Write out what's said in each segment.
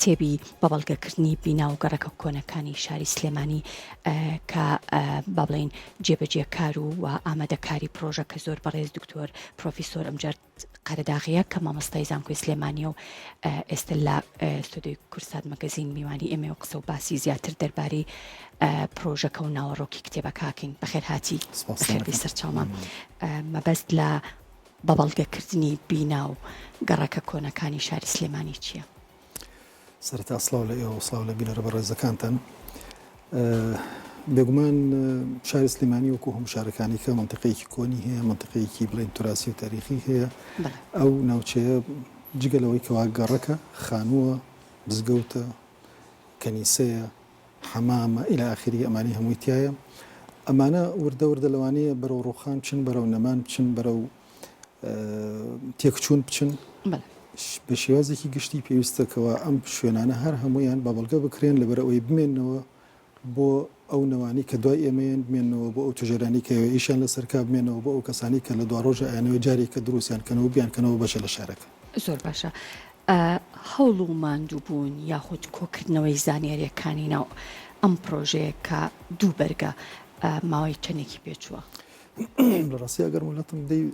کتێبی بەبەڵگەکردنی بینا و گەڕەکە کۆنەکانی شاری سلێمانی کە با بڵێن جێبەجێکار و ئامادەکاری پرۆژەکە زۆر بەڕێز دکتۆر پرۆفیسۆر ئەمجار قەرەداغیە کە مامۆستای زانکۆی سلێمانی و ئێستا لە ستودیۆی کورسات مەگەزین میوانی ئێمە و قسە و باسی زیاتر دەربارەی پرۆژەکە و ناوەڕۆکی کتێبەکەکەین بەخێر هاتی بەخێری سەرچاومە مەبەست لە بەبەڵگەکردنی بینا و گەڕەکە کۆنەکانی شاری سلێمانی چییە؟ سەرەتا سڵاو لە ئێوە و سڵاو لە بینەرە بەڕێزەکانتان. بێگومان شاری سلێمانی وەکو هەموو شارەکانی کە منتیقەیەکی کۆنی هەیە، منتیقەیەکی بڵێن توراسی و تاریخی هەیە. ئەو ناوچەیە جگەلەوەی کەوا گەڕەکە، خانووە، بزگەوتە، کەنیسەیە، حەمامە ئیلا ئاخری ئەمانی هەمووی تایە. ئەمانە وردە وردە لەوانەیە بەرەو ڕووخان بچن، بەرەو نەمان بچن، بەرەو تێکچوون بچن. بە شێوازێکی گشتی پێویستەکەوە ئەم شوێنانە هەر هەمویان بەبەڵگە بکرێن لەبەرەوەی بمێنەوە بۆ ئەو نەوانی کە دوای ئێمەیان، بمێنەوە بۆ ئەو توژێرانی کە ئیشان لەسەرکا، بمێنەوە بۆ ئەو کەسانی کە لە دواڕۆژە ئایانەوە جارێکە دروستیان کەنەوە بیانکەنەوە بەشە لە شارەکە. زۆر باشە. هەوڵ و ماندووبوون یاخود کۆکردنەوەی زانیاریەکانی ناو ئەم پرۆژەیە کە دوو بەرگە ماوەی چەندێکی پێچووە؟ لە ڕاستی ئەگەر وڵاتم دەی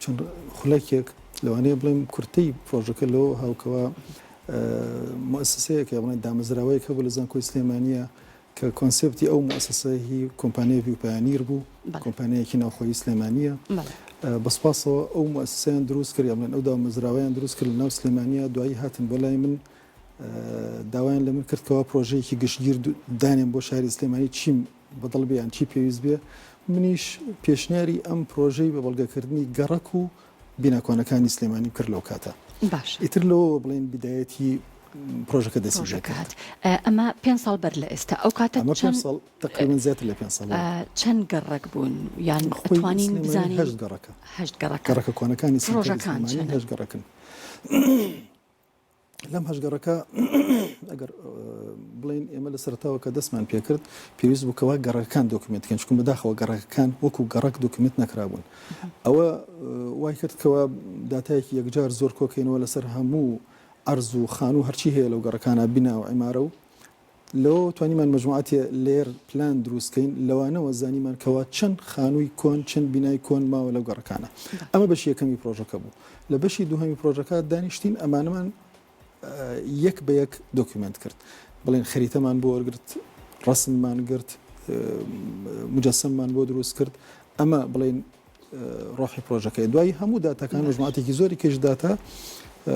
چەند خولەکێک لەوانەیە بڵێم کورتەی پرۆژەکە لەوە هاوکەوە مؤسسەیەکە بڵێن دامەزراوەیەکە بۆ لە زانکۆی سلێمانیە کە کۆنسپتی ئەو مؤسسەی کۆمپانیای پیوپایانیر بوو، کۆمپانیایەکی ناوخۆیی سلێمانیە. بەسپاسەوە ئەو مؤسسەیان دروست کرد، بڵێن ئەو دامەزراوەیان دروست کرد لە ناو سلێمانیە. دوایی هاتن بۆ لای من داوایان لە من کردکەوە پرۆژەیەکی گشتگیر دانێن بۆ شاری سلێمانی چیم بەدڵ بیان چی پێویست بێ. منیش پێشنیاری ئەم پرۆژەی بەبەڵگەکردنی گەڕەک و بیناکۆنەکانی سلێمانی کرد لەو کاتە. باش ئیتر لەوە بڵێن بدایەتی پرۆژەکە دەسیژەکات. ئەمە 5 ساڵ بەر لە ئێستا ئەو کاتە تقریبا زیاتر لە 5 ساڵ. چەند گەڕەک بوون یان توانین بزانین؟ 8 گەڕەکە. 8 گەڕەکە. گەڕەکە کۆنەکانی پرۆژەکان 8 گەڕەکن. لەم 8 گەڕەکە ئەگەر بڵێن ئێمە لە سەرتاوە کە دەستمان پێکرد پێویست بووکەوە گەڕەکان دۆکومنتکەن، چونکە بەداخەوە گەڕەکان وەکو گەڕەک دۆکومنت نەکرابوون. ئەوە وای کردکەوە داتایەکی یەکجار زۆر کۆکەینەوە لەسەر هەموو ئەرز و خان و هەرچی هەیە لەو گەڕەکانە، بینا و عیمارە، و لەوە توانیمان مەجموعاتێ لێر پلان دروستکەین لەوانەوە زانیمان کەوا چەند خانووی کۆن، چەند بینای کۆن ماوە لەو گەڕەکانە. ئەمە بەشی یەکەمی پرۆژەکە بوو. لە بەشی دووهەمی پرۆژەکە دانیشتین ئەمانەمان یەک بە یەک دۆکیومنت کرد. بڵێن خەریتەمان بۆ وەرگرت، ڕەسممان گرت، مجەسەممان بۆ دروست کرد. ئەمە بڵێن ڕۆحی پرۆژەکەی. دوای هەموو داتەکان مەجموعاتێکی زۆری کەش داتا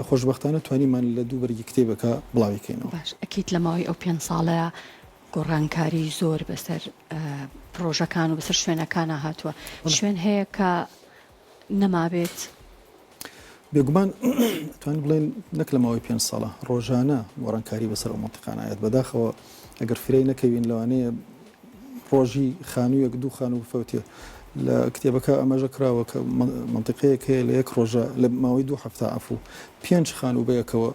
خۆشبەختانە توانیمان لە دوو بەرگی کتێبەکە بڵاویکەینەوە. باش ئەکیت لە ماوەی ئەو 5 ساڵەیە گۆڕانکاری زۆر بەسەر پرۆژەکان و بەسەر شوێنەکانە هاتووە. شوێن هەیە کە نەمابێت؟ بێگومان توانین بڵێن نەک لە ماوەی 5 ساڵە ڕۆژانە گۆڕانکاری بەسەر ئەو مەنتیقانایەت. بەداخەوە ئەگەر فرەی نەکەوین لەوانەیە ڕۆژی خانوویەک دوو خانوو بفەوتێ. لە کتێبەکە ئەمەژە کراوە کە منتیقەیەک هەیە لە یەک ڕۆژە لە ماوەی 2 هەفتە ئەفو 5 خانوو بەیەکەوە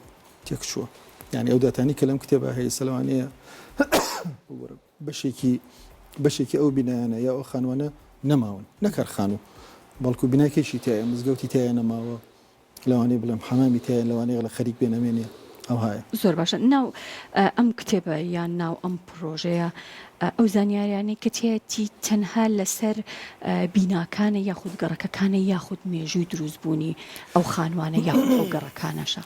تێکچووە. یعنی ئەو داتانی کە لەم کتێبە هەیە سەلەوانەیە بەشێکی ئەو بینایانە یا ئەو خانوانە نەماون، نەکار خانوو، بەڵکو بیناکێکی تایە، مزگەوتی تایە نەماوە، لەوانەیە بڵێم حەمامی تایە، لەوانەیە لە خەریک بێ نەمێنێ. ئەو هایە. زۆر باشە. ناو ئەم کتێبە یان ناو ئەم پرۆژەیە ئەو زانیاریانەی کە تێتی تەنها لەسەر بیناکانە یاخود گەڕەکەکانە یاخود مێژووی دروستبوونی ئەو خانوانە یاخود ئەو گەڕەکانەشە؟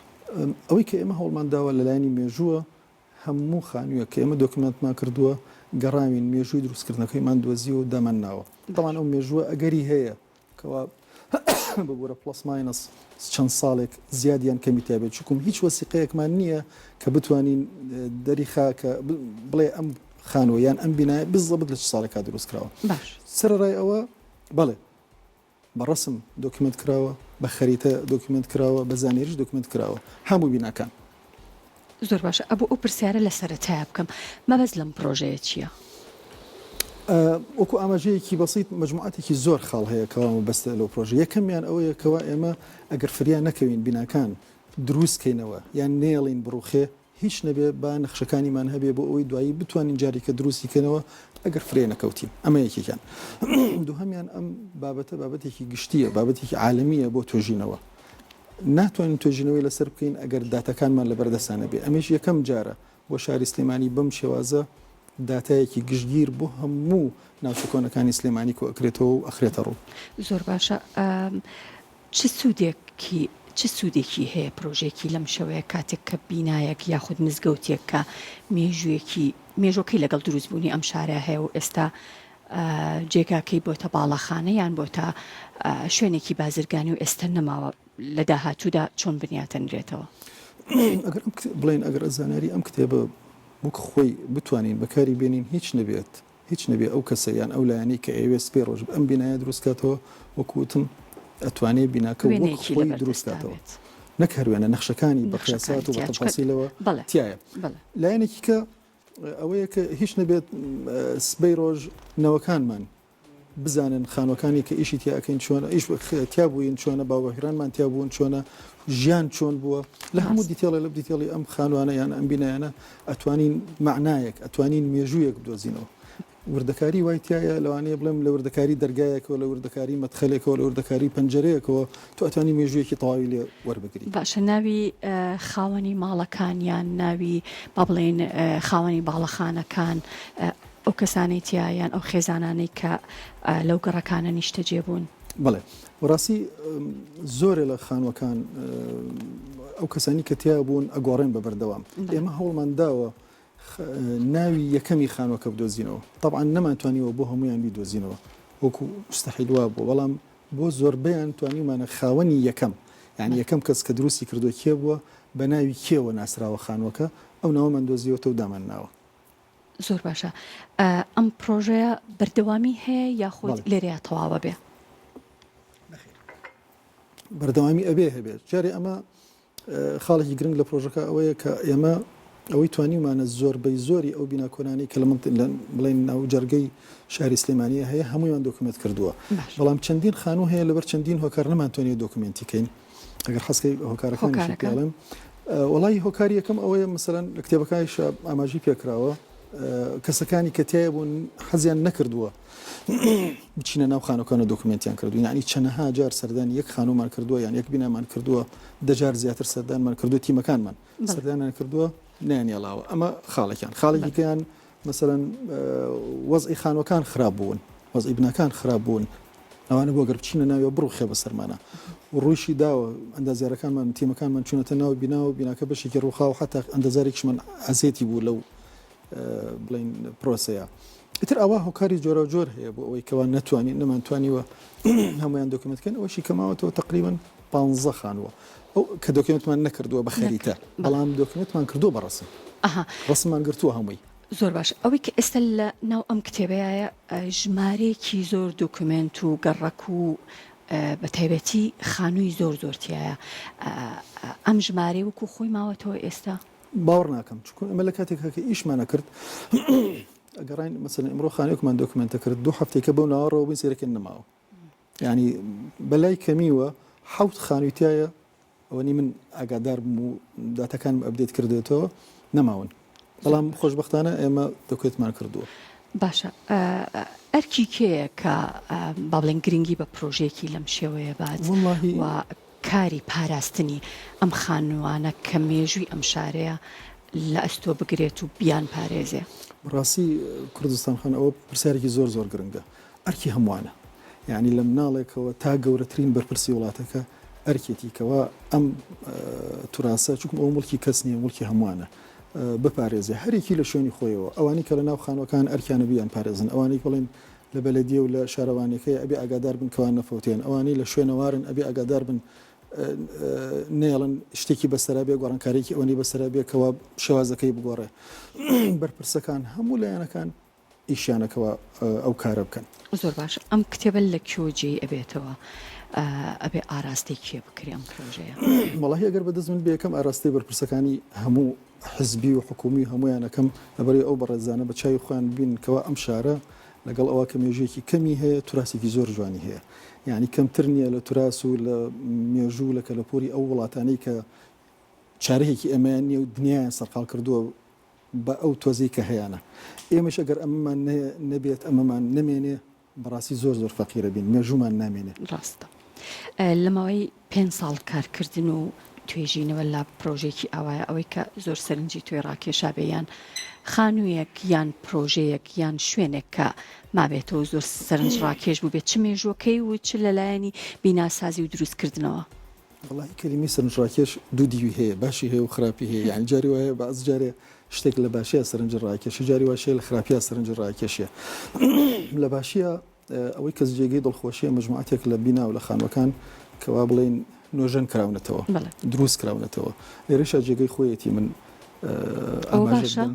ئەوەی کە ئێمە هەوڵمان داوە لەلایانی مێژووە هەموو خانوویە کە ئێمە دۆکیومنتمان کردووە گەڕاوین مێژووی دروستکردنەکەیمان دۆزیوە و دامان ناوە. دەڵان ئەو مێژووە ئەگەری هەیە کەوا ببوورە پلس ماینەس چەند ساڵێک زیادیان کەمی تابێت، چکم هیچ وەسیقەیەکمان نییە کە بتوانین دەریخا کە بڵێ ئەم خانووە یان ئەم بینایە بزەبت لە چ ساڵێکا دروست کراوە. سەرڕای ئەوە بەڵێ بە ڕسم دۆکیومنت کراوە، بە خەریتە دۆکیومنت کراوە، بە زانێریش دۆکیومنت کراوە هەموو بیناکان. زۆر باشە. ئەبوو ئەو پرسیارە لە سەرەتایە بکەم، مەبەست لەم پرۆژەیە چییە؟ وەکو ئاماژەیەکی بەسیط مەجموعاتێکی زۆر خاڵ هەیە کەوا بەستە لەو پرۆژە. یەکەمیان ئەوەیە کەوا ئێمە ئەگەر فریان نەکەوین بیناکان دروستکەینەوە یان نێڵین بڕوخێ هیچ نەبێ با نەخشەکانیمان هەبێ بۆ ئەوەی دوایی بتوانین جارێکە دروستیکەنەوە ئەگەر فرێ نەکەوتین. ئەمە یەکێکیان. دووهەمیان ئەم بابەتە بابەتێکی گشتیە، بابەتێکی عالەمیە بۆ توێژینەوە. ناتوانین توێژینەوەی لەسەر بکەین ئەگەر داتەکانمان لە بەردەستانە بێ. ئەمەش یەکەم جارە بۆ شاری سلێمانی بەم شێوازە داتایەکی گشتگیر بۆ هەموو ناوچە کۆنەکانی سلێمانی کۆ ئەکرێتەوە و ئەخرێتە ڕوو. زۆر باشە. چ سوودێکی هەیە پرۆژێکی لەم شەوەیە کاتێک کە بینایەک یاخود مزگەوتێک کە مێژۆکەی لەگەڵ دروستبوونی ئەم شارە هەیە و ئێستا جێگاکەی بۆتە باڵەخانە یان بۆتە شوێنێکی بازرگانی و ئێستا نەماوە لە داهاتوودا چۆن بنیاتەنرێتەوە؟ ئەگەر بڵێن ئەگەر ئەزاناری ئەم کتێبە وەک خۆی بتوانین بەکاری بێنین هیچ نەبێ ئەو کەسە یان ئەو لایەنەی کە ئێوێ سپێ ڕۆژ ئەم بینایە دروستکاتەوە وەکوتم ئەتوانێت بیناکە وەک خۆی دروستکاتەوە نەک هەروێنە نەخشەکانی بە قیاسات و بە تەفاسیلەوە تایە. لایەنێکی کە ئەوەیە کە هیچ نەبێت سبەی ڕۆژ نەوەکانمان بزانن خانوەکانی کە ئیشی تیاکەین چۆنە ئیش تیابووین چۆنە باوەهێرانمان تیابوون چۆنە ژیان چۆن بووە لە هەموو دیتێڵی لە دیتێڵی ئەم خانوانە یان ئەم بینایانە ئەتوانین معنایەک ئەتوانین مێژوویەک بدۆزینەوە. وردەکاری وای تایە لەوانەیە بڵێم لە وردەکاری دەرگایەکەوە لە وردەکاری مەدخەلێکەوە لە وردەکاری پەنجەرەیەکەوە تو ئەتوانی مێژوویەکی تەواوی لێ وەربگری. باشە ناوی خاوەنی ماڵەکان یان ناوی با بڵێن خاوەنی باڵەخانەکان ئەو کەسانی تیایان ئەو خێزانانەی کە لەو گەڕەکانە نیشتەجێ بوون؟ بڵێ وڕاستی زۆرە لە خانوەکان ئەو کەسانی کە تیا بوون ئەگۆڕێن بە بەردەوام. ئێمە هەوڵمان داوە ناوی یەکەمی خانوەکە بدۆزینەوە. طبعا نەمانتوانیەوە بۆ هەمویان بیدۆزینەوە وەکو مستەحیل وا بوو، بەڵام بۆ زۆربەیان توانیمانە خاوەنی یەکەم یعنی یەکەم کەس کە دروستی کردو کێ بووە بە ناوی کێوە ناسراوە خانوەکە ئەو ناوەمان دۆزیەوە و دامان ناوە. زۆر باشە. ئەم پرۆژەیە بەردەوامی هەیە یاخود لێرەیە تەواوە بێ؟ بەردەوامی ئەبێ هەبێت. جارێ ئەمە خاڵێکی گرنگ لە پرۆژەکە ئەوەیە کە ئێمە ئەوەی توانیمانە زۆربەی زۆری ئەو بیناکۆنانی کە لە بڵێن ناو جەرگەی شاری سلێمانیە هەیە هەموویان دۆکومنت کردووە. بەڵام چەندین خانوو هەیە لەبەر چەندین هۆکار نەمانتوانێت دۆکومنتیکەین. ئەگەر حەسکەی هۆکارەکانی پێڵێم وڵی هۆکاری یەکەم ئەوەیە مەسەلەن لە کتێبەکانی ئاماژی پێکراوە کەسەکانی کە تایە بوون حەزیان نەکردووە بچینە ناو خانوەکانە دۆکومنتیان کردو، یعنی چەندەها جار سەردانی یەک خانومان کردووە یان یەک بینامان کردووە، دەجار زیاتر سەردانمان کردو، تیمەکانمان سەردانیان کردووە نانیێڵاوە. ئەمە خاڵێکیان مەسەلەن وەزئی خانوەکان خراپ بوون، وەزئی بناکان خراپ بوون، ئەوانە بۆ گەر بچینە ناوێ بڕوخێ بە سەرمانە و ڕوویشی داوە ئەندازیارەکانمان تیمەکانمان چونەتە ناو بیناوە و بیناکە بەشێکی ڕووخا و حتا ئەندازارێکیشمان ئەزێتی بوو لەو بڵین پرۆسەیە. ئیتر ئەوە هۆکاری جۆرە و جۆر هەیە بۆ ئەوەی کەوا نەمانتوانیوە هەمویان دۆکومنتکەن. ئەوەشی کەماوەتەوە تقریبا 15 خانووە ئەو کە دۆکومنتمان نەکردووە بە خەریتە، بەڵام دۆکومنتمان کردووە بە ڕسم ڕسممان گرتووە هەمووی. زۆر باش. ئەوەی کە ئێستا لە ناو ئەم کتێبەیە ژمارەیەکی زۆر دۆکومنت و گەڕک و بە تایبەتی خانووی زۆرتیایە. ئەم ژمارە وەکو خۆی ماوەتەوە ئێستا باوەڕ ناکەم، چونکە ئەمە لە کاتێکە کە ئیشمانە کرد ئەگەڕین مەسەلەن ئەمڕۆ خانوویەکمان دۆکومنتە کرد 2 هەفتێکە بەو ناوەڕەوە بووین سێرەکەن نەماوە، یعنی بەلای کەمیوە 7 خانوویتایە ئەوەنی من ئاگادار بووم و داتەکانم ئەپدێت کردێتەوە نەماون، بەڵام خۆشبەختانە ئێمە دۆکومنتمان کردووە. باشە. ئەرکی کێیە کە با بڵێن گرنگی بە پرۆژێکی لەم شێوەیە بات و کاری پاراستنی ئەم خانووانە کە مێژووی ئەم شارەیە لە ئەستۆ بگرێت و بیان پارێزێ؟ ڕاستی کوردستان خان ئەوە پرسیارێکی زۆر گرنگە. ئەرکی هەمووانە، یعنی لە مناڵێکەوە تا گەورەترین بەرپرسی وڵاتەکە ئەرکێتیکەوە ئەم توراسە چونکە ئەو مڵکی کەس نییە، مڵکی هەمووانە بپارێزێ هەرێکی لە شوێنی خۆیەوە. ئەوانی کە لە ناو خانوەکان ئەرکیانە بیان پارێزن، ئەوانەی بڵێن لە بەلەدیە و لە شارەوانەکەی ئەبێ ئاگادار بن کەوان نەفەوتێن، ئەوانەی لە شوێنەوارن ئەبێ ئاگادار بن نێڵن شتێکی بەسەرابێ گۆڕانکارێکی ئەوەی بەسەرابێ کەوا شێوازەکەی بگۆڕێ. بەرپرسەکان هەموو لایەنەکان ئیشیانەکەەوە ئەو کارە بکەن. زۆر باش. ئەم کتێبە لە کۆجێ ئەبێتەوە ئەبێ ئاراستی کێ بکری ئەم پرۆژەیە؟ وەڵاهی ئەگەر بەدەست من بێکەم ئاراستی بەرپرسەکانی هەموو حزبی و حکومی هەمویانەکەم لەبەری ئەو بەڕێزانە بە چای خۆیان بین کەوا ئەم شارە لەگەڵ ئەوە کە مێژویەکی کەمی هەیە توراسێکی زۆر جوانی هەیە، یعنی کەمتر نییە لە توراس و لە مێژوو لە کەلەپۆری ئەو وڵاتانەی کە چارەیەکی ئەمەیان نیە و دنیایان سەرقال کردووە بە ئەو تۆزەی کە هەیەە. ئێمەش ئەگەر ئەمەمان نەبێت ئەمەمان نەمێنێ بەڕاستی زۆر فەقیرە بین، مێژوومان نامێنێ. ڕاستە. لە ماوەی 5 ساڵ کارکردن و توێژینەوە لە پرۆژێکی ئەوایە ئەوەی کە زۆر سەرنجی توێ ڕاکێشابێیان خانوویەک یان پرۆژەیەک یان شوێنێک کە مابێتەوە زۆر سەرنج ڕاکێش بوو بێت چ مێژوەکەی و چ لەلایەنی بیناسازی و دروستکردنەوە. والله کەلیمەی سەرنجڕاکێش دوو دیوی هەیە، باشی هەیە و خراپی هەیە. یعنی جاری وایە بەعز جارێ شتێک لە باشیە سەرنج ڕاکێشی، جاری واشەیە لە خراپیە سەرنج ڕاکێشیە. لە باشیە ئەوەی کەس جێگەی دڵخۆشیە مجموعاتێک لە بینا و لە خانوەکان کەوا بڵێن نۆژەن کراونەتەوە، دروست کراونەتەوە. لێرەشە جێگەی خۆیەتی من ئاماژە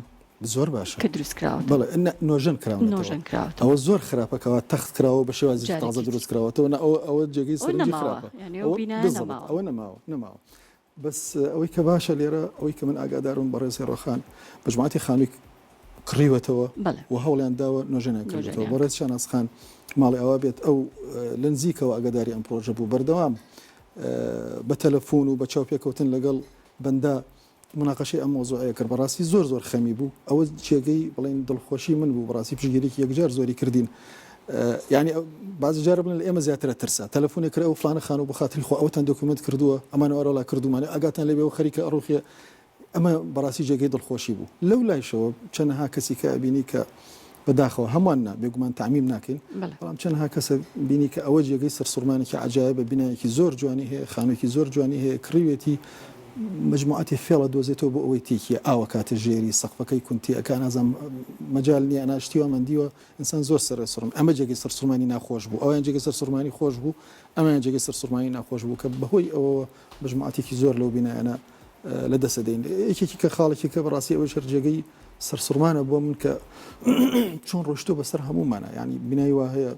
زۆر باشە کە دروست کراوە، بەڵێ نۆژەن کراونەتەوە. ئەوە زۆر خراپەکەوا تەخت کراوە بە شێوازی تازە دروست کراوەتەوە، ئەوە جێگەی سەرنجی خراپە، ئەوە نەماوە. بەس ئەوەی کە باشە لێرە ئەوەی کە من ئاگادارم بەڕێز هێڕۆخان مجموعاتی خانووی کڕیوەتەوە و هەوڵیان داوە نۆژەنیان کردێتەوە. بەڕێز شانازخان ماڵی ئەوە بێت ئەو لە نزیکەوە ئەگەداری ئەم پرۆژە بوو، بەردەوام بە تەلەفۆن و بە چاوپێکەوتن لەگەڵ بەندا مناقەشەی ئەم مۆزوعەیە کرد. بەڕاستی زۆر خەمی بوو. ئەوە جێگەی بڵێن دڵخۆشی من بوو. بەڕاستی پشتگیریی یەکجار زۆری کردین. یعنی بعضی جارە بڵێن لە ئێمە زیاترە ترسە تەلەفۆنێک کرا و فلانە خانوو بەخاتری خۆ ئەوتان دۆکومنت کردووە ئەمانە ئەوڕۆلا کردومانە ئاگاتان لێبێ و خەریکە ئەڕوخیە. ئەمە بەڕاستی جێگەی دڵخۆشی بوو. لەو لایشەوە چەندەها کەسی کە بینی کە بەداخەوە هەمووان بێگومان تعمیم ناکەین، بەڵام چەندها کەسە بینی کە ئەوە جێگەی سەرسوڕمانێکی عەجایبە، بینایەکی زۆر جوانی هەیە، خانوویەکی زۆر جوانی هەیە، کڕیوێتی مجموعاتی فێڵە دۆزێتەوە بۆ ئەوەی تێکیە ئاوە کاتە ژێری سەقفەکەی کونتی ئەکان ئازام مەجال نییە ئەناشتیوە مندیوە ئینسان زۆر سەرسوڕم. ئەمە جێگەی سەرسوڕمانی ناخۆش بوو، ئەویان جێگەی سەرسوڕمانی خۆش بوو، ئەمەیان جێگەی سەرسوڕمانی ناخۆش بوو کە بەهۆی ئەوە مجموعاتێکی زۆر لەو بینایانە لە دەسەدەین. یەکێکی کە خاڵێکی کە بەڕاستی ئەوەی شەر جێگەی سەرسوڕمانە بۆ من کە چۆن ڕۆشتۆ بەسەر هەمومانە. ینی بینایی وا هەیە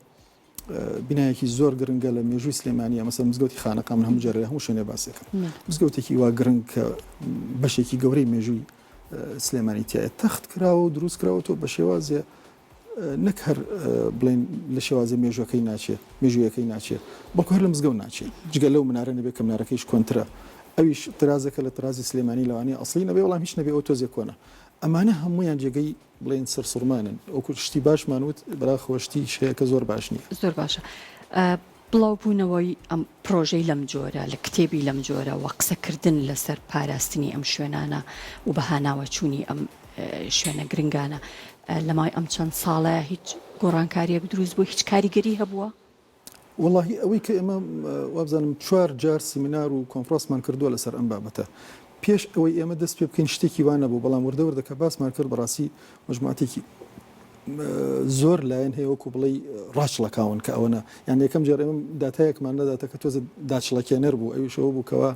بینایەکی زۆر گرنگە لە مێژووی سلێمانیە، مەسەڵ مزگەوتی خانەقا من هەموو جارێ هەموو شوێنێ باسێکم مزگەوتێکی وا گرنگ کە بەشێکی گەورەی مێژووی سلێمانی تایە تەخت کراوە و دروست کراوەتەوە بە شێوازێ نەک هەر بڵێن لە شێوازە مێژوەکەی ناچێت، مێژوویەکەی ناچێت، بەڵکو هەر لە مزگەوت ناچێت. جگە لەو منارە نەبێت کە منارەکەیش کۆنترە، ئەویش ترازەکە لە ترازی سلێمانی لەوانەیە ئەسڵی نەبێ، وەڵام هیچ نەبێ ئەو تۆزێک کۆنە. ئەمانە هەموویان جێگەی بڵێن سەرسوڕمانن. ئەوکو شتی باشمانوت بەراخۆشتی شەیە کە زۆر باش نییە. زۆر باشە. بڵاوبوونەوەی ئەم پرۆژەی لەم جۆرە لە کتێبی لەم جۆرە و قسەکردن لەسەر پاراستنی ئەم شوێنانە و بەهاناوە چوونی ئەم شوێنە گرنگانە لەمای ئەم چەند ساڵەیە هیچ گۆڕانکاریەک دروست بوو، هیچ کاریگەری هەبووە؟ والله ئەوەی کە ئێمە وابزانم 4 جار سیمینار و کۆنفرانسمان کردووە لەسەر ئەم بابەتە. پێش ئەوەی ئێمە دەست پێ بکەین شتێکی وانە بوو، بەڵام وردەوردەکە باسمان کرد بەڕاستی مجموعاتێکی زۆر لایەن هەیە وەکو بڵێ ڕاچڵەکاون کە ئەوەنە. یان یەکەم جار ئێمە داتایەکمان نەداتە کە تۆزە داچڵەکێنەر بوو، ئەویشەوە بوو کەوە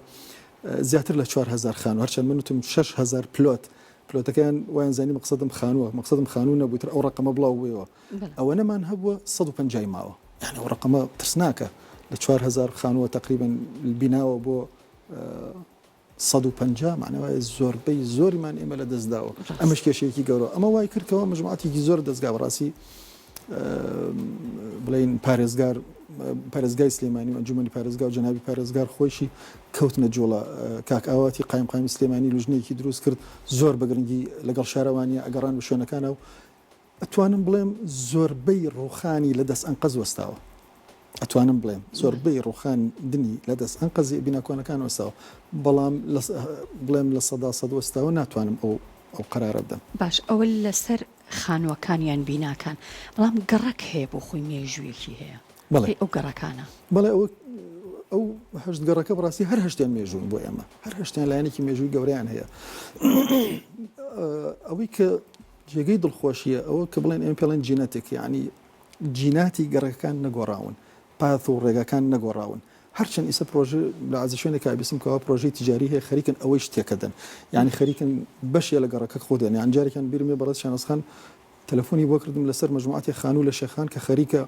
زیاتر لە 4000 خانوو، هەرچەند من وتم 6000 پلۆتەکەیان وایان زانی مەقسەدم خانووە، مەقسەدم خانوو نەبووتر ئەو ڕقەمە بڵاو بوویەوە. ئەوە نەمان هەبووە 150 ماوە، یعنی ئەو ڕقەمە ترسناکە لە 4000 خانووە تقریبا بیناوە بۆ 150 معنەوەی زۆربەی زۆریمان ئێمە لە دەستداوە. ئەمەش کێشەیەکی گەورە. ئەمە وای کردکەوە مجموعاتێکی زۆر دەستگا بەڕاستی بڵێن پارێزگای سلێمانی و ئەنجومەنی پارێزگا و جەنابی پارێزگار خۆشی کەوتنە جوڵە. کاک ئاواتی قایمی سلێمانی لوژنەیەکی دروست کرد زۆر بەگرنگی لەگەڵ شارەوانیە ئەگەڕان بە شوێنەکانە و ئەتوانم بڵێم زۆربەی ڕوخانی لە دەست ئەنقەز وەستاوە. ئەتوانم بڵێم زۆربەی ڕوخان دنی لە دەست ئەنقەزی بیناکۆنەکان وەستاوە، بەڵام بڵێم لە 100% وەستاوە ناتوانم ئەو قەرارە بدەم. باش ئەوە لەسەر خانووەکانیان بیناکان، بەڵام گەڕک هەیە بۆ خۆی مێژوویەکی هەیە ئەو گەڕەکانە. بەڵێ ئەو هەشت گەڕەکە بڕاستی هەر هەشتیان مێژوون بۆ ئێمە، هەر هەشتیان لایەنێکی مێژووی گەورەیان هەیە. ئەوەی کە جێگەی دڵخۆشیە ئەوە کە بڵێن ئێمە پێڵێن جینەتێک، یعنی جیناتی گەڕەکەکان نەگۆڕاون، پاث و ڕێگەکان نەگۆڕاون. هەرچەند ئیسە پرۆژە لە عەزە شوێنێک کابیسم کەوا پرۆژەی تیجاری هەیە خەریکن ئەوەی شتێکەدەن، یعنی خەریکن بەشێ لە گەڕەکە خۆدەن. یان جارێکیان بیرمێ بەڕێز شانازخان تەلەفۆنی بۆ کردم لەسەر مجموعاتی خانوو لە شێخان کە خەریکە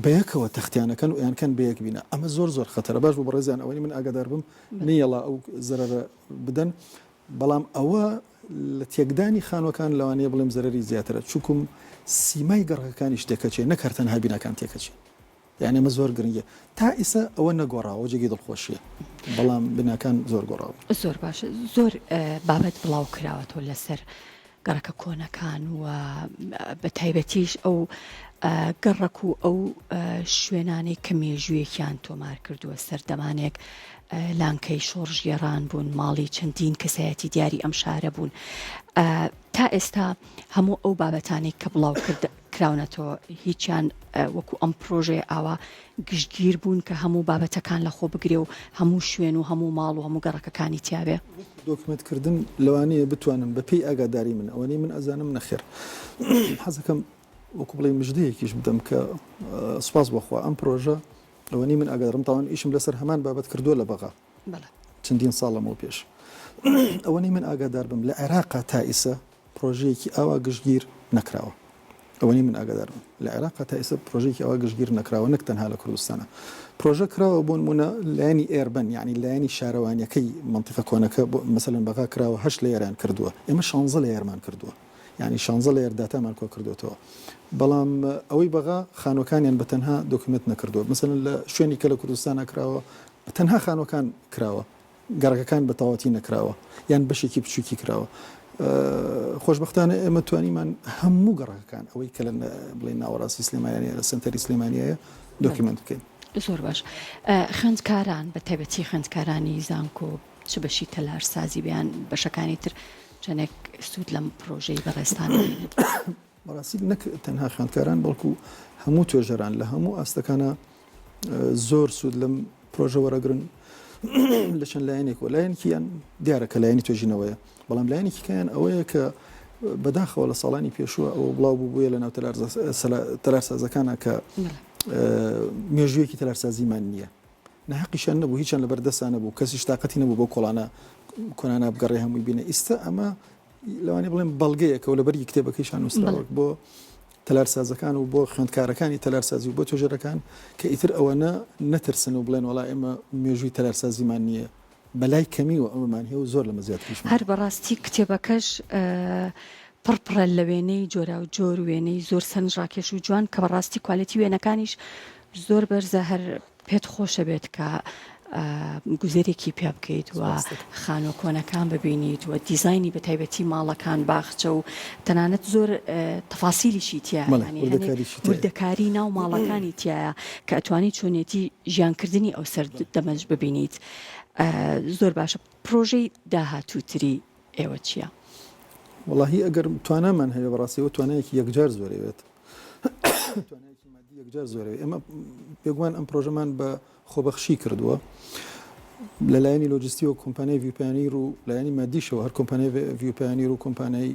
بەیەکەوە تەختیانەکەن و یانکەن بەیەک بینە. ئەمە زۆر خەتەرە. باش بۆ بەڕێزیان ئەوەی من ئاگادار بم نیەڵا ئەو زەرەرە بدەن، بەڵام ئەوە لە تێکدانی خانوەکان لەوانەیە بڵێم زەرەری زیاترە، چونکم سیمای گەڕەکانی شتێکەچێ نەکەرتەن ها بیناکان تێکەچێ. یعنی ئەمە زۆر گرنگە. تا ئیسا ئەوە نەگۆڕاوە جێگەی دڵخۆشیە، بەڵام بناکان زۆر گۆڕاوە. زۆر باشە. زۆر بابەت بڵاو کراوەتەوە لەسەر گەڕەکە کۆنەکان و بە تایبەتیش ئەو گەڕک و ئەو شوێنانەی کە مێژوویەکیان تۆمار کردووە سەردەمانێک لانکەی شۆڕژگێڕان بوون، ماڵی چەندین کەسایەتی دیاری ئەم شارە بوون. تا ئێستا هەموو ئەو بابەتانی کە بڵاو کراونەتەوە هیچیان وەکو ئەم پرۆژێ ئاوا گشتگیر بوون کە هەموو بابەتەکان لە خۆ بگرێ و هەموو شوێن و هەموو ماڵ و هەموو گەڕەکەکانی تیاوێ. دۆکمنتکردن لەوانەیە بتوانم بە پێی ئاگاداری من ئەوەی من ئەزانم نەخێر حەزەکەم وەکو بڵێ مژدەیەکیش بدەم کە سوپاس بەخوا ئەم پرۆژە ئەوەنی من ئاگادارم تاوان ئیشم لەسەر هەمان بابەت کردووە لە بەغا چەندین ساڵ لەمەوە پێش ئەوەنی من ئاگادار بم لە عێراقا تا ئیسە پرۆژەیەکی ئاوا گشتگیر نەکراوە. ئەوەنی من ئاگادارم لە عێراقا تا ئیسە پرۆژێکی ئاوا گشتگیر نەکراوە، نەک تەنها لە کوردستانە. پرۆژە کراوە بۆ نمونە لایەنی ئێربەن، یعنی لایەنی شارەوانیەکەی منتیقە کۆنەکە مەسەلەن بەغا کراوە 8 لێران کردووە، ئێمە 16 لێرمان کردووە، یعنی 16 لێر داتامان کۆ کردوێتەوە. بەڵام ئەوەی بەغا خانوەکانیان بە تەنها دۆکمنت نەکردووە. مەسەلەن لە شوێنی کە لە کوردستانە کراوە بە تەنها خانوەکان کراوە، گەڕەکەکان بە تەواوەتی نەکراوە، یان بەشێکی بچووکی کراوە. خۆشبەختانە ئێمە توانیمان هەموو گەڕەکەکان ئەوەی کە لە بڵێ ناوەڕاستی سلێمانیە لە سنتەری سلێمانیەیە دۆکمنت بکەین. زۆر باش. خوێندکاران بە تایبەتی خوێندکارانی زانکۆ چ بەشی تەلارسازی بیان بەشەکانی تر چەندێک سوود لەم پرۆژەی بەڕێستان بەڕاستی نەک تەنها خوێندکاران بەڵکو هەموو توێژەران لە هەموو ئاستەکانە زۆر سوود لەم پرۆژە وەرەگرن لە چەند لایەنێکەوە. لایەنێکیان دیارە کە لایەنی توێژینەوەیە، بەڵام لایەنێکی کەیان ئەوەیە کە بەداخەوە لە ساڵانی پێشووە ئەوە بڵاو بووە لە ناو تەلارسازەکانە کە مێژوویەکی تەلارسازیمان نییە، نەحەقیشان نەبوو، هیچیان لە بەردەستانە بوو، کەسیش تااقەتی نەبوو بۆ کۆڵانە کۆنانە بگەڕێ هەمووی بینە. ئیستا ئەمە لەوانێ بڵێن بەڵگەیەکە و لەبەری کتێبەکەیشان نووسراوە بۆ تەلارسازەکان و بۆ خوێندکارەکانی تەلارسازی و بۆ توێژەرەکان کە ئیتر ئەوەنە نەترسن و بڵێن وڵا ئێمە مێژووی تەلارسازیمان نییە، بەلای کەمیوە ئەمەمان هەیە و زۆر لەمە زیاتریشمان. هەر بەڕاستی کتێبەکەش پڕپڕە لە وێنەی جۆرا و جۆر وێنەی زۆر سەرنجڕاکێش و جوان کە بەڕاستی کوالەتی وێنەکانیش زۆر بەرزە، هەر پێت خۆشە بێت کە گوزەرێکی پێ بکەیت و خانۆ کۆنەکان ببینیت و دیزایانی بە تایبەتی ماڵەکان باخچە و تەنانەت زۆر تەفاسیلیشی تایە، وردەکاری ناو ماڵەکانی تایە کە ئەتوانیت چۆنێتی ژیانکردنی ئەو سەر دەمەش ببینیت. زۆر باشە. پرۆژەی داهاتووتری ئێوە چییە؟ وڵاهی ئەگەر توانامان هەیە بەڕاستیەوە توانایەکی یەکجار زۆرەوێت، توانایەکی مادی یەکجار زۆرەوێت. ئێمە بێگومان ئەم پرۆژەمان بە خۆبەخشی کردووە لەلایەنی لۆجستی و کۆمپانیای ڤیوپیانیر و لایەنی مادیشەوە، هەر کۆمپانیای ڤیوپیانیر و کۆمپانیای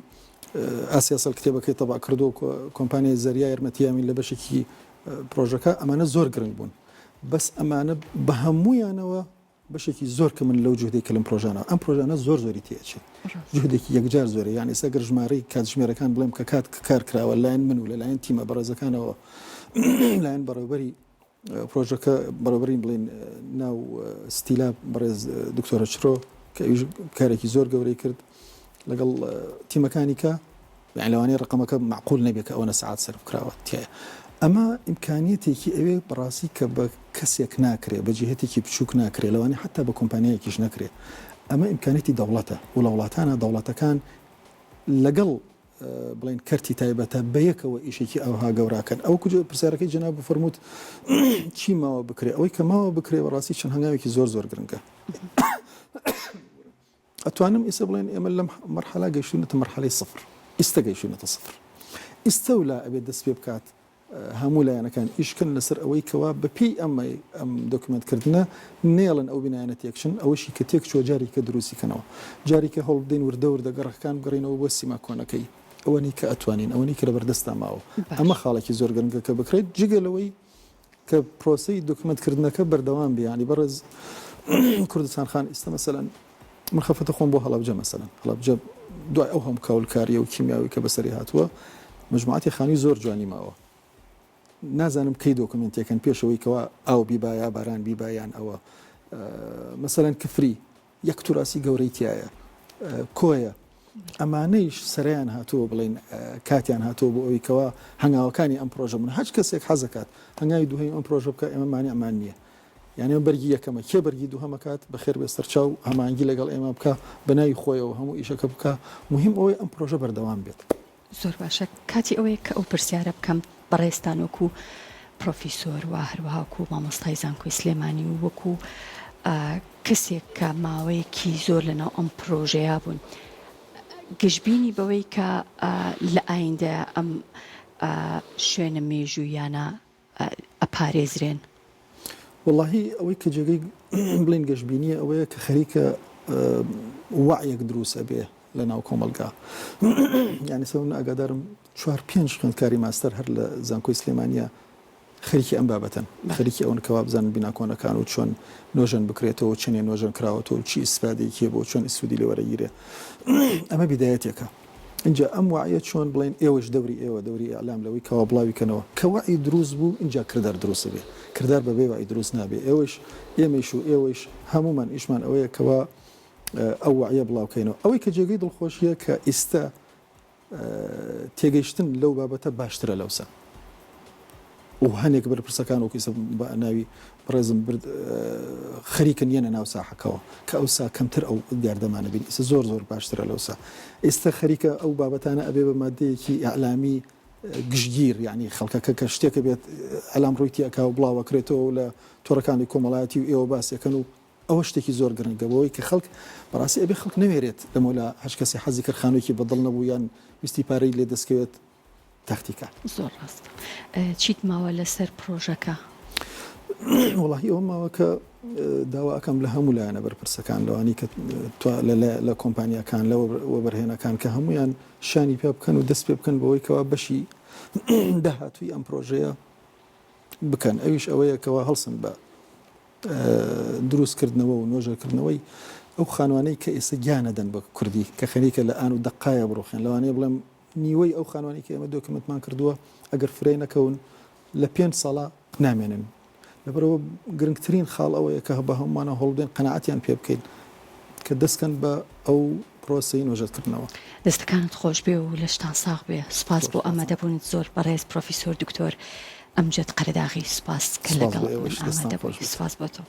ئاسیاسەڵ کتێبەکەی تەبع کردو و کۆمپانیای زەریای یارمەتیامی لە بەشێکی پرۆژەکە ئەمانە زۆر گرنگ بوون، بەس ئەمانە بە هەموویانەوە بەشێکی زۆر کە من لەو جوهدەی کە لەم پرۆژانە ئەم پرۆژانە زۆر زۆری تێچێت، جوهدێکی یەکجار زۆرە. یعنی ئێستا ژمارەی کاتژمێرەکان بڵێم کە کار کراوە لایەن من و لەلایەن تیمە بەڕێزەکانەوە لایەن بەڕێوەبەری پرۆژەکە بەڕێوەبەری بڵێن ناو ستیلا بەڕێز دکتۆرە چرۆ کە کارێکی زۆر گەورەی کرد لەگەڵ تیمەکانی کە یعنی لەوانەیە ڕقەمەکە معقول نەبێت کە ئەوەنە سەعات سەرف کراوە تایە. ئەمە ئیمکانیەتێکی ئەوێ بەڕاستی کە بە کەسێک ناکرێت، بە جهتێکی بچووک ناکرێت، لەوانێ حتا بە کۆمپانیایەکیش نەکرێت. ئەمە ئیمکانیەتی دەوڵەتە و لە وڵاتانە دەوڵەتەکان لەگەڵ بڵێن کەرتی تایبەتە بەیەکەوە ئیشێکی ئەوها گەوراکەن. ئەو پرسیارەکەی جەناب فەرمووت چی ماوە بکرێت، ئەوەی کە ماوە بکرێت بەڕاستی چەند هەنگاوێکی زۆر زۆر گرنگە. ئەتوانم ئێستا بڵێن ئێمە لەم مەرحەلە گەیشتوونەتە مەرحەلەی سفر، ئێستا گەیشتوونەتە سفر. ئێستا ولا ئەبێت دەست پێ بکات هەموو لایەنەکان ئیشکن لەسەر ئەوەی کەوا بەپێی ئەم دۆکمنتکردنە نێڵن ئەو بینایەنە تێکچن، ئەوەشی کە تێک چوە جاری کە دروستیکەنەوە، جاری کە هەوڵ بدەین وردە گەڕەکان بگەڕینەوە بۆ سیما کۆنەکەی، ئەوەنی کە ئەتوانین، ئەوەنی کە لە بەردەستا ماوە. ئەمە خاڵێکی زۆر گرنگە کە بکرێت جگەلەوەی کە پرۆسەی دۆکمنتکردنەکە بەردەوام بێ. ینی بەڕێز کوردستان خان ئێستا مەسەلەن من خەفەتە خۆم بۆ هەڵەبجە، مەسەلەن هەڵەبجە دوای ئەو هەموو کاولکاریە و کیمیاوی کە بەسەری هاتووە مجموعەتی خانی زۆر جوانی ماوە. نازانم کەی دۆکمنتێکن پێشەوەی کەوا ئاو بیبایە باران بیبایان ئەوە مەسەلەن کفری یەک توراسی گەورەی تایە کۆیە، ئەمانەیش سەریان هاتووە بڵێن کاتیان هاتووە بۆ ئەوەی کەوا هەنگاوەکانی ئەم پرۆژە من هەچ کەسێک حەزەکات هەنگاوی دووهەم ئەم پرۆژە بکە ئێمە مانی ئەمان نییە. یعنی بەرگی یەکەمە کێ بەرگی دووهەمە کات بەخێر بێستەر چاو هەمانگی لەگەڵ ئێمە بکە بەناوی خۆیەوە هەموو ئیشەکە بکە مهم ئەوەی ئەم پرۆژە بەردەوام بێت. زۆر باشە کاتی ئەوەیە کە ئەو پرسیارە بکەم بەڕێستان وەکو پرۆفیسۆر و هەروەهاکو مامۆستای زانکۆی سلێمانی و وەکو کەسێک کە ماوەیەکی زۆر لەناو ئەم پرۆژەیە بوون گشتبینی بەوەی کە لە ئایندە ئەم شوێنە مێژوویانە ئەپارێزرێن. واللهی ئەوەی کە جێگەی بڵین گەشتبینیە ئەوەیە کە خەریکە وعیەک دروستە بێ لە ناو کۆمەلگا یعنی سەون ئاگادارم 4-5 خوێندکاری ماستەر هەر لە زانکۆی سلێمانیە خەریکی ئەم بابەتن خەریکی ئەوەن کەوا بزانن بیناکۆنەکان و چۆن نۆژەن بکرێتەوە چێنێ نۆژەن کراوەتەوە و چی ئیسفادەیەکی بۆ چۆن ئیسودی لێوەرەگیرێ ئەمە بیدایەتێکە. اینجا ئەم وعیە چۆن بڵێن ئێوەش دەوری ئێوە دەوری ئەعلام لەوەی کەوا بڵاویکەنەوە کە وعی دروست بوو اینجا کردار دروست بێ کردار بەبێ وعی دروست نابێ ئێوەش ئێمەش و ئێوەش هەمومان ئیشمان ئەوەیە کەوا ئەو وعیە بڵاوکەینەوە. ئەوەی کە جێگەی دڵخۆشیە کە ئێستا تێگەیشتن لەو بابەتە باشترە لەوسە و هەنێک بەرپرسەکان وەکویسە بە ناوی بڕێزم برد خەریکن یەنە ناو ساحەکەەوە کە ئەوسا کەمتر ئەو دیاردەمانە بین ئێستا زۆر باشترە لەوسا ئێستا خەریکە ئەو بابەتانە ئەبێ بە مادەیەکی ئەعلامی گشتگیر یعنی خەڵکەکە کە شتێکە بێت ئەلام ڕوویتیەکە و بڵاوەکرێتەوە لە تۆڕەکانی کۆمەڵایەتی و ئێوە باسیەکەن و ئەوە شتێکی زۆر گرنگەوەی کە خەڵک بەڕاستی ئەبێ خەڵک نەوێرێت لەمە لە هەش کەسی حەزی کردخانوویکی بەدڵ نەبوو یان ویستی پارەی لێ دەستکەوێت تاختیکە. زۆر ڕاست چیت ماوە لەسەر پرۆژەکە؟ وڵی ئەوە ماوە کە داواکەم لە هەموو لایەنە بەرپرسەکان لەوانی کە لە کۆمپانیەکان لەوە بەرهێنەکان کە هەمویان شانی پێ بکەن و دەست پێ بکەن بەوەی کەوا بەشی داهاتووی ئەم پرۆژەیە بکەن ئەویش ئەوەیە کەوا هەڵسن بە دروستکردنەوە و نۆژەکردنەوەی ئەو خانوانەی کە ئێستا گیانەدەن بە کوردی کە خەریکە لە ئان و دقایە بڕۆخێن لەوانەیە بڵێم نیوەی ئەو خانوانی کە ئێمە دۆکمنتمان کردووە ئەگەر فرەی نەکەون لە 5 ساڵە نامێنن لەبەرەوە گرنگترین خاڵ ئەوەیە کە بە هەمومانە هەڵدێن قەناعەتیان پێ بکەین کە دەستکەن بە ئەو پرۆسەی نۆژەتکردنەوە. دەستەکانت خۆش بێ و لەشتان ساغ بێ. سپاس بۆ ئامادەبوونت زۆر بەڕێز پرۆفیسۆر دکتۆر ئەمجەد قەرەداغی سپاس کە لەگەڵ ئامادەبووی. سپاس بۆ تۆ.